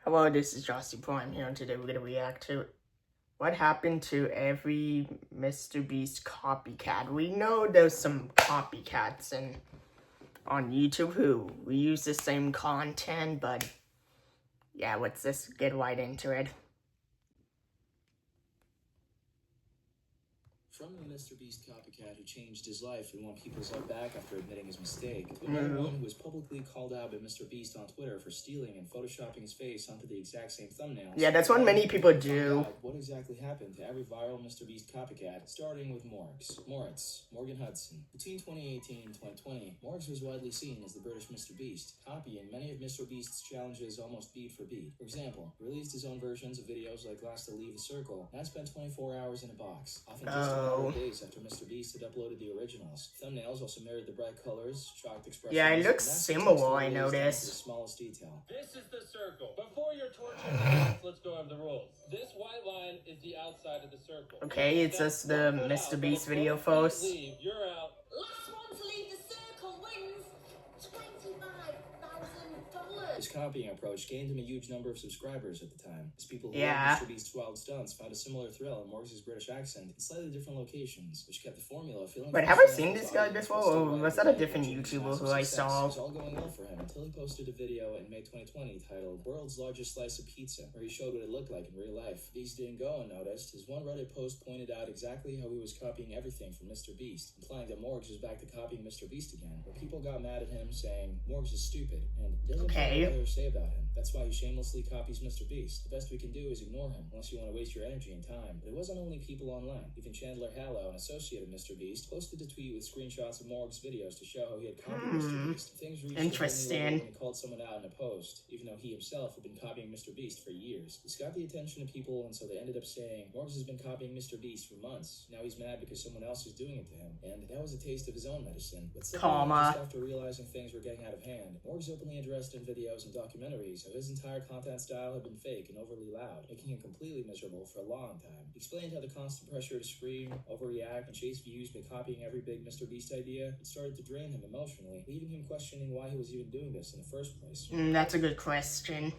Hello, this is Josty Prime here, and today we're going to react to what happened to every MrBeast copycat. We know there's some copycats on YouTube who reuse the same content, but yeah, let's just get right into it. From the MrBeast copycat who changed his life and won people's love back after admitting his mistake, to another one who was publicly called out by MrBeast on Twitter for stealing and photoshopping his face onto the exact same thumbnails. Yeah, that's what many people do. What exactly happened to every viral MrBeast copycat, starting with Morgan Hudson. Between 2018 and 2020, Morgs was widely seen as the British MrBeast, copying many of MrBeast's challenges almost beat for beat. For example, he released his own versions of videos like Last to Leave the Circle, and spent 24 hours in a box, often just days after MrBeast had uploaded the originals. Thumbnails also mirrored the bright colors, shocked expressions. Yeah, it looks similar, I noticed. The smallest detail. This is the circle. Before your torture, let's go over the rules. This white line is the outside of the circle. Okay, it's just the MrBeast video first. You're out. Last one to leave the circle wins $25,000. His copying approach gained him a huge number of subscribers at the time, as people who loved MrBeast's wild stunts found a similar thrill in Morgs' British accent in slightly different locations, which kept the formula feeling. But have I seen this guy before, or was that a different YouTuber who I saw? It was all going well for him until he posted a video in May 2020 titled "World's Largest Slice of Pizza," where he showed what it looked like in real life. These didn't go unnoticed, as one Reddit post pointed out exactly how he was copying everything from MrBeast, implying that Morgs was back to copying MrBeast again. But people got mad at him, saying Morgs is stupid and doesn't care what others say about him. That's why he shamelessly copies MrBeast. The best we can do is ignore him, unless you want to waste your energy and time. But it wasn't only people online. Even Chandler Hallow, an associate of MrBeast, posted a tweet with screenshots of Morgs' videos to show how he had copied MrBeast. Things reached interesting. When he called someone out in a post, even though he himself had been copying MrBeast for years. This got the attention of people, and so they ended up saying, Morgs has been copying MrBeast for months. Now he's mad because someone else is doing it to him. And that was a taste of his own medicine. But just after realizing things were getting out of hand, Morgs openly addressed in videos and documentaries how his entire content style had been fake and overly loud, making him completely miserable for a long time. He explained how the constant pressure to scream, overreact, and chase views by copying every big MrBeast idea had started to drain him emotionally, leaving him questioning why he was even doing this in the first place. That's a good question.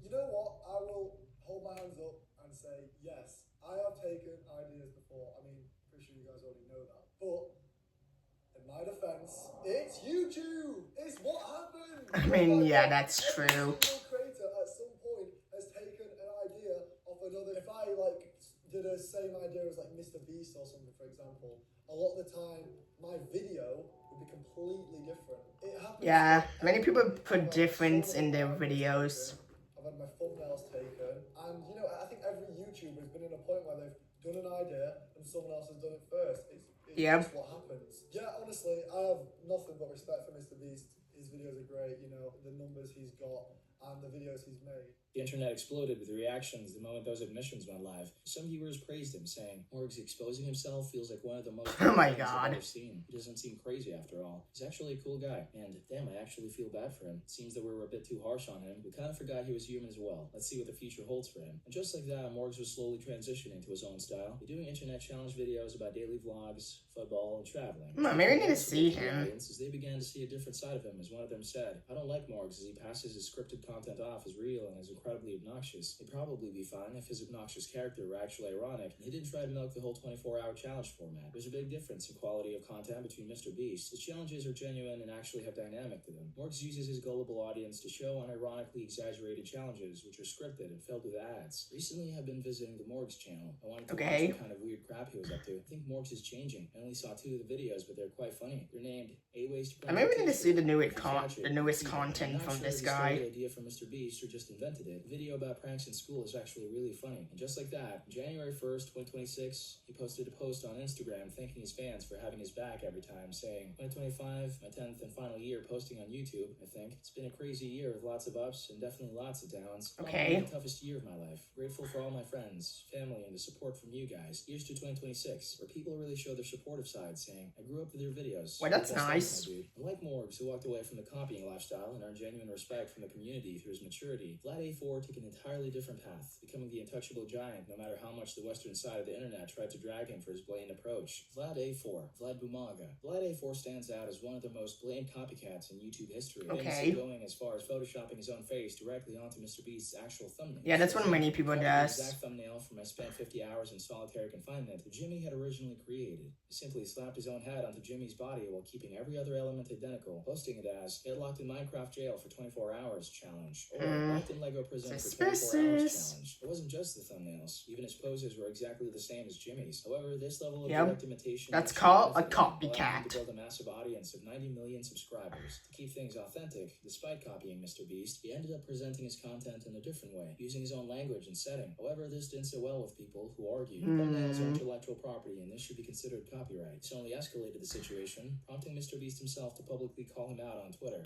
You know what? I will hold my hands up and say, yes, I have taken ideas before. I mean, pretty sure you guys already know that. But in my defense, it's YouTube. It's what happened. I mean, yeah, that's true. Every single creator at some point has taken an idea off another. If I did the same idea as MrBeast or something, for example, a lot of the time my video would be completely different. It happens. Yeah, many people put difference in their videos. I've had my thumbnails taken, and you know, I think every YouTuber has been in a point where they've done an idea and someone else has done it first. It's just what happens. Yeah, honestly, I have nothing but respect for MrBeast. His videos are great, you know, the numbers he's got and the videos he's made. The internet exploded with reactions the moment those admissions went live. Some viewers praised him, saying, Morgs exposing himself feels like one of the most oh my things god I've ever seen. He doesn't seem crazy after all. He's actually a cool guy, and damn, I actually feel bad for him. It seems that we were a bit too harsh on him. We kind of forgot he was human as well. Let's see what the future holds for him. And just like that, Morgs was slowly transitioning to his own style, doing internet challenge videos about daily vlogs, football, and traveling. Maybe I need to see him. As they began to see a different side of him, as one of them said, I don't like Morgs as he passes his scripted content off as real and is incredibly obnoxious. It'd probably be fine if his obnoxious character were actually ironic and he didn't try to milk the whole 24-hour challenge format. There's a big difference in quality of content between MrBeast. His challenges are genuine and actually have dynamic to them. Morgs uses his gullible audience to show unironically exaggerated challenges which are scripted and filled with ads. Recently, I've been visiting the Morgs channel. I wanted to watch what kind of weird crap he was up to. I think Morgs is changing. I only saw 2 of the videos, but they're quite funny. They're named 8 Ways to... I maybe need to see the newest content from this guy. The idea from MrBeast or just invented it. The video about pranks in school is actually really funny. And just like that, January 1st, 2026, he posted a post on Instagram thanking his fans for having his back every time, saying, 2025, my 10th and final year posting on YouTube, I think. It's been a crazy year with lots of ups and definitely lots of downs. Probably the toughest year of my life. Grateful for all my friends, family, and the support from you guys. Here's to 2026, where people really show their supportive side, saying, I grew up with your videos. Well, that's nice. Unlike Morgs, who walked away from the copying lifestyle and earned genuine respect from the community through his maturity, Vlad A A4 took an entirely different path, becoming the untouchable giant no matter how much the western side of the internet tried to drag him for his blatant approach. Vlad A4, Vlad Bumaga. Vlad A4 stands out as one of the most blatant copycats in YouTube history. Okay. Going as far as photoshopping his own face directly onto MrBeast's actual thumbnail. Yeah, that's what many people does. The exact thumbnail from I spent 50 hours in solitary confinement that Jimmy had originally created. He simply slapped his own head onto Jimmy's body while keeping every other element identical, posting it as "Get locked in Minecraft jail for 24 hours challenge," or "Locked in Lego prison for 24 hours challenge." It wasn't just the thumbnails; even his poses were exactly the same as Jimmy's. However, this level of direct imitation that's called a allowed him copycat. to build a massive audience of 90 million subscribers. To keep things authentic, despite copying MrBeast, he ended up presenting his content in a different way, using his own language and setting. However, this didn't sit well with people who argued thumbnails are intellectual property and this should be considered copyright. This only escalated the situation, prompting MrBeast himself to publicly call him out on Twitter.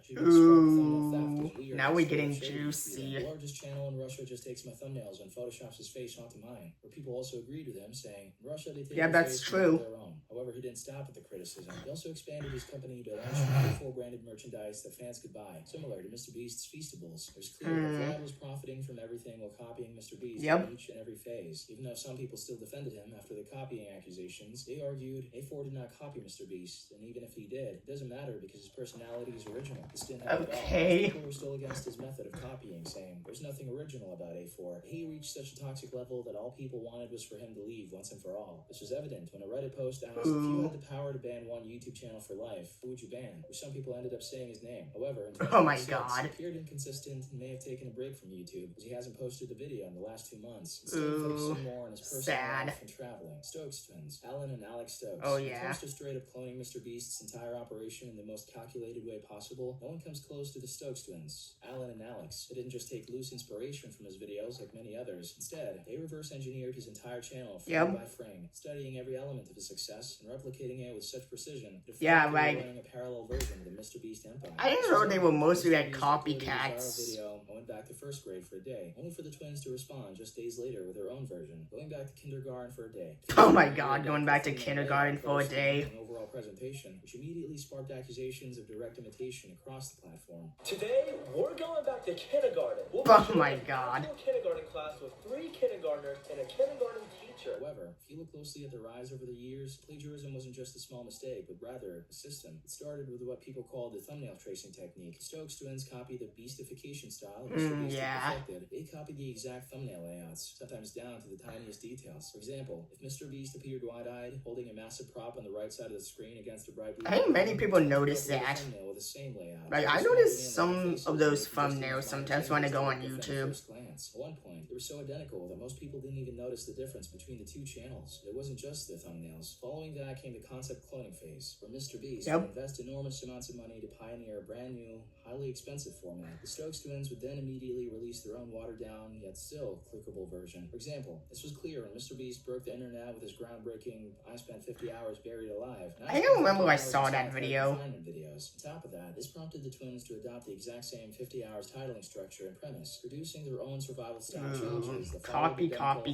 Now we're getting juicy. The largest channel in Russia just takes my thumbnails and photoshops his face onto mine. Where people also agreed with him, saying, in Russia they take that's true. Their own. However, he didn't stop at the criticism. He also expanded his company to launch A4 branded merchandise that fans could buy, similar to MrBeast's Feastables. It was clear that Vlad was profiting from everything while copying MrBeast in each and every phase. Even though some people still defended him after the copying accusations, they argued A4 did not copy MrBeast, and even if he did, it doesn't matter because his personality is original. This didn't happen at all. People were still against his method of copying, saying there's nothing original about A4. He reached such a toxic level that all people wanted was for him to leave once and for all. This was evident when a Reddit post asked, if you had the power to ban one YouTube channel for life, who would you ban? Where some people ended up saying his name. However, in 2006, he appeared inconsistent and may have taken a break from YouTube, as he hasn't posted a video in the last 2 months. Instead, focusing more on his personal life and traveling. Stokes twins, Alan and Alex Stokes. When it comes to straight up cloning MrBeast's entire operation in the most calculated way possible, no one comes close to the Stokes twins, Alan and Alex. They didn't just take loose inspiration from his videos like many others. Instead, they reverse engineered his entire channel frame by frame, studying every element of his success and replicating it with such precision that running a parallel version of the MrBeast empire. I didn't know they were mostly like copycats. Video went back to first grade for a day, only for the twins to respond just days later with their own version, going back to kindergarten for a day. Oh my god, going back to kindergarten for a day. Overall presentation, which immediately sparked accusations of direct imitation across the platform. Today, we're going back to kindergarten. Oh my god. Kindergarten class with 3 kindergartners and a kindergarten teacher. However, if you look closely at the rise over the years, plagiarism wasn't just a small mistake, but rather a system. It started with what people called the thumbnail tracing technique. Stokes twins copied the beastification style of MrBeast perfected. They copied the exact thumbnail layouts, sometimes down to the tiniest details. For example, if MrBeast appeared wide-eyed, holding a massive prop on the right side of the screen against a bright blue, I think many people notice that. with the same layout. Like, I notice some of those thumbnails sometimes when I go on YouTube. At one point, they were so identical that most people didn't even notice the difference between the two channels. It wasn't just the thumbnails. Following that came the concept cloning phase, where MrBeast would invest enormous amounts of money to pioneer a brand new, highly expensive format. The Stokes twins would then immediately release their own watered-down, yet still clickable version. For example, this was clear when MrBeast broke the internet with his groundbreaking "I spent 50 hours buried alive." I don't remember I saw that video. Videos. On top of that, this prompted the twins to adopt the exact same 50 hours titling structure and premise, producing their own survival style challenges. Copycat.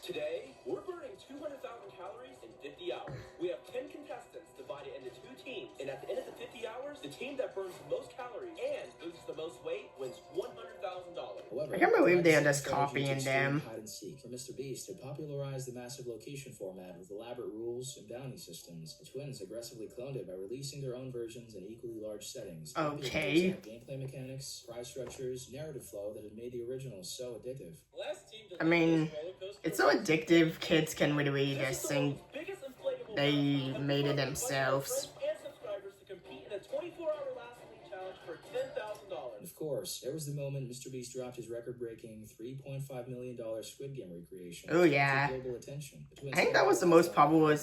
Today, we're burning 200,000 calories in 50 hours. We have 10 contestants divided into 2 teams, and at the end of the 50 hours, the team that burns the most calories and loses the most weight wins $100,000. I can't believe they are just copying them. Hide and seek. For MrBeast had popularized the massive location format with elaborate rules and bounty systems. The twins aggressively cloned it by releasing their own versions in equally large settings. Okay. Gameplay mechanics, prize structures, narrative flow that had made the original so addictive. I mean, it's so addictive, kids can really just think they made it themselves. Of course, there was the moment MrBeast dropped his record-breaking $3.5 million Squid Game recreation. Oh yeah. Global attention. I think that was the most popular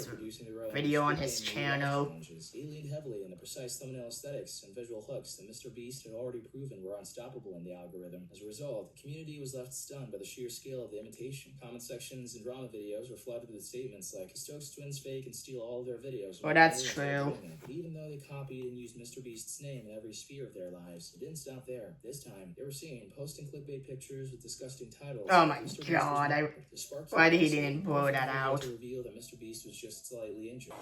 video on his channel. He leaned heavily on the precise thumbnail aesthetics and visual hooks that MrBeast had already proven were unstoppable in the algorithm. As a result, the community was left stunned by the sheer scale of the imitation. Comment sections and drama videos were flooded with statements like, Stokes twins fake and steal all of their videos. Well, that's true. But even though they copied and used MrBeast's name in every sphere of their lives, it didn't stop there. This time, they were seen posting clickbait pictures with disgusting titles. Oh my god, why did he didn't blow that out? To reveal that MrBeast was just slightly injured.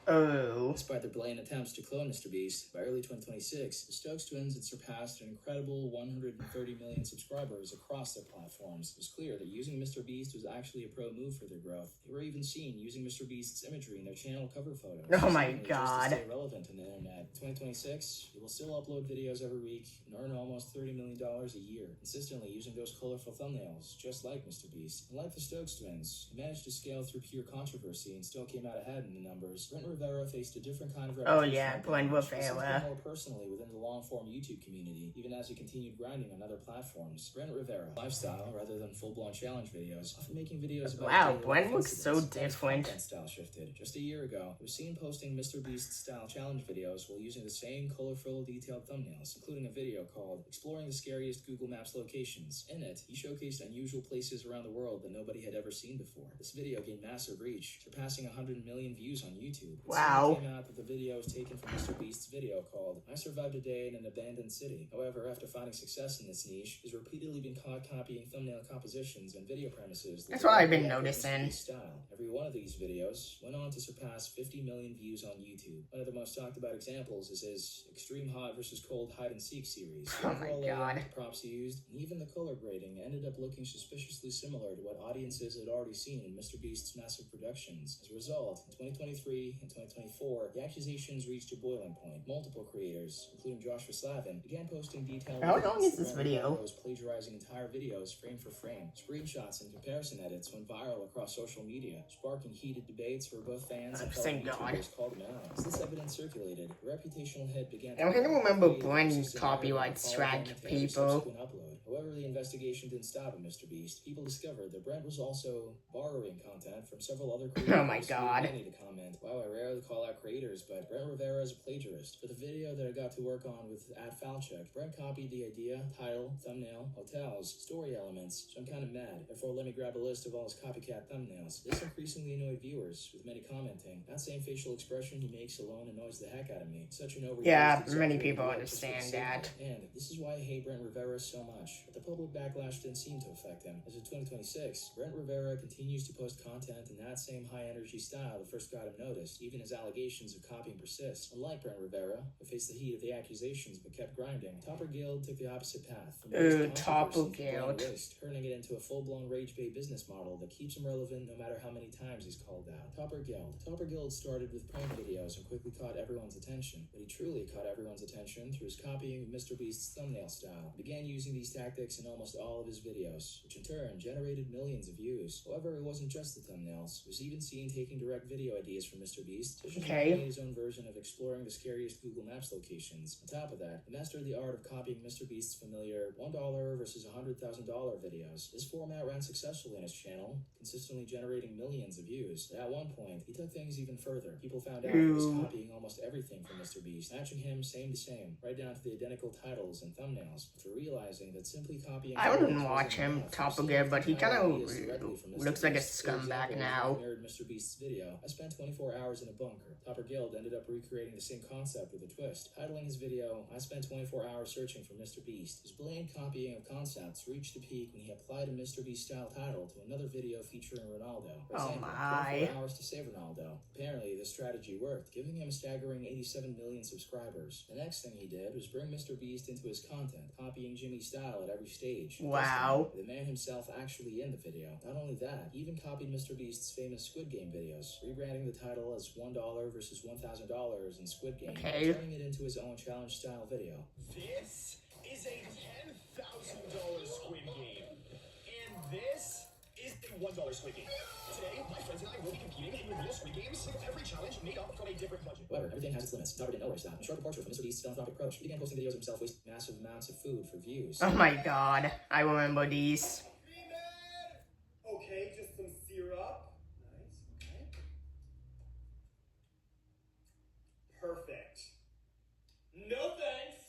Oh. Despite their blatant attempts to clone MrBeast, by early 2026, the Stokes twins had surpassed an incredible 130 million subscribers across their platforms. It was clear that using MrBeast was actually a pro move for their growth. They were even seen using MrBeast's imagery in their channel cover photos. Oh my Just god. to stay relevant in the internet. 2026, they will still upload videos every week and earn almost $30 million a year, consistently using those colorful thumbnails, just like MrBeast. And like the Stokes twins, he managed to scale through pure controversy and still came out ahead in the numbers. Brent Rivera faced a different kind of reputation. Oh yeah, Brent Rivera. More personally within the long-form YouTube community, even as he continued grinding on other platforms. Brent Rivera, lifestyle rather than full-blown challenge videos, often making videos about wow, Brent looks so different. Style shifted. Just a year ago, he was seen posting MrBeast-style challenge videos while using the same colorful, detailed thumbnails, including a video called "Exploring the Scariest Google Maps Locations." In it, he showcased unusual places around the world that nobody had ever seen before. This video gained massive reach, surpassing 100 million views on YouTube. Wow. It came out that the video was taken from MrBeast's video called "I Survived a Day in an Abandoned City." However, after finding success in this niche, he's repeatedly been caught copying thumbnail compositions and video premises. That's what I've been noticing. Style. Every one of these videos went on to surpass 50 million views on YouTube. One of the most talked about examples is his Extreme Hot vs. Cold Hide and Seek series. The Oh my overall god. layout, the props he used, and even the color grading ended up looking suspiciously similar to what audiences had already seen in MrBeast's massive productions. As a result, in 2023 and 2024, the accusations reached a boiling point. Multiple creators, including Joshua Slavin, began posting detailed How long is this Brent video? Rivera was plagiarizing entire videos frame for frame. Screenshots and comparison edits went viral across social media, sparking heated debates where both fans and fellow Thank God. YouTubers called him out. As this evidence circulated, a reputational hit began I don't remember create when a copyright following strike to every people. subsequent upload. However, the investigation didn't stop at MrBeast. People discovered that Brent was also borrowing content from several other creators. Oh my god. Many to comment. Wow, I rarely call out creators, but Brent Rivera is a plagiarist. For the video that I got to work on with @Falcheck, Brent copied the idea, title, thumbnail, hotels, story elements, so I'm kind of mad. Therefore, let me grab a list of all his copycat thumbnails. This increasingly annoyed viewers, with many commenting, "That same facial expression he makes alone annoys the heck out of me. Such an overused Yeah, example many of people the just for the understand sake of that. it. And this is why I hate Brent Rivera so much. But the public backlash didn't seem to affect him. As of 2026, Brent Rivera continues to post content in that same high-energy style that first got him noticed, even as allegations of copying persist. Unlike Brent Rivera, who faced the heat of the accusations but kept grinding, Topper Guild took the opposite path. From Topper controversy to Guild. blind waste, turning it into a full-blown rage bait business model that keeps him relevant no matter how many times he's called out. Topper Guild. Topper Guild started with prank videos and quickly caught everyone's attention, but he truly caught everyone's attention through his copying of MrBeast's thumbnail style. He began using these tactics in almost all of his videos, which in turn generated millions of views. However, it wasn't just the thumbnails. He was even seen taking direct video ideas from MrBeast, such as Okay. made his own version of exploring the scariest Google Maps locations. On top of that, he mastered the art of copying MrBeast's familiar $1 versus $100,000 videos. This format ran successfully on his channel, consistently generating millions of views. At one point, he took things even further. People found out he was copying almost everything from MrBeast, matching him same to same, right down to the identical titles and thumbnails. After realizing that simply copying I wouldn't watch him top again, but he kind of looks like a scumbag now. Mirrored MrBeast's video. I spent 24 hours in a bunker. Topper Guild ended up recreating the same concept with a twist. Titling his video, "I spent 24 hours searching for MrBeast." His blatant copying of concepts reached a peak when he applied a MrBeast-style title to another video featuring Ronaldo. For example, 24 hours to save Ronaldo. Apparently, this strategy worked, giving him a staggering 87 million subscribers. The next thing he did was bring MrBeast into his content, copying Jimmy's style at every stage. Wow. The man himself actually in the video. Not only that, he even copied MrBeast's famous Squid Game videos, rebranding the title as $1 versus $1,000 in Squid Game, Okay. turning it into his own challenge-style video. This is a $10,000 Squid Game. And this is a $1 Squid Game. Today, my friends and I will be competing in real Squid Games with every challenge made up from a different budget. However, everything has its limits. Topper didn't know where to stop. A sharp departure from MrBeast's philanthropic approach. He began posting videos of himself wasting massive amounts of food for views. Oh my god, I remember these. Okay, just some syrup. Nice, okay. Perfect. No thanks.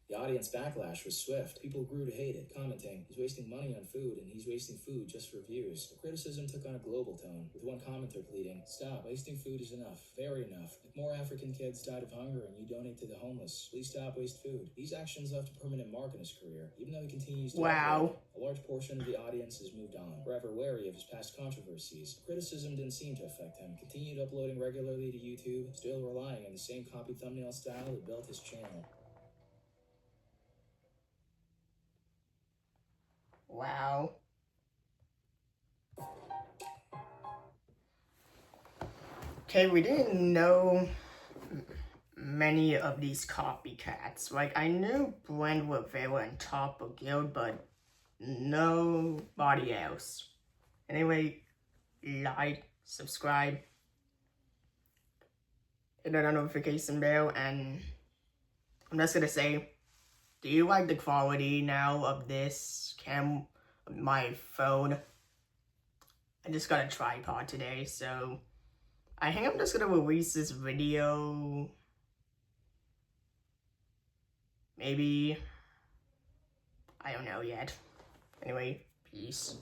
The audience backlash was swift. People grew to hate it, commenting, he's wasting money on food and he's wasting food just for views. The criticism took on a global tone, with one commenter pleading, stop, wasting food is enough, very enough. If more African kids died of hunger and you donate to the homeless, please stop waste food. These actions left a permanent mark in his career, even though he continues to Wow. a large portion of the audience has moved on, forever wary of his past controversies. Criticism didn't seem to affect him, continued uploading regularly to YouTube, still relying on the same copy thumbnail style that built his channel. Wow. Okay, we didn't know many of these copycats. Like, I knew Brent Rivera and Topper Guild, but nobody else. Anyway, like, subscribe, hit the notification bell, and I'm just gonna say, do you like the quality now of this my phone? I just got a tripod today, so I think I'm just gonna release this video maybe, I don't know yet. Anyway, peace.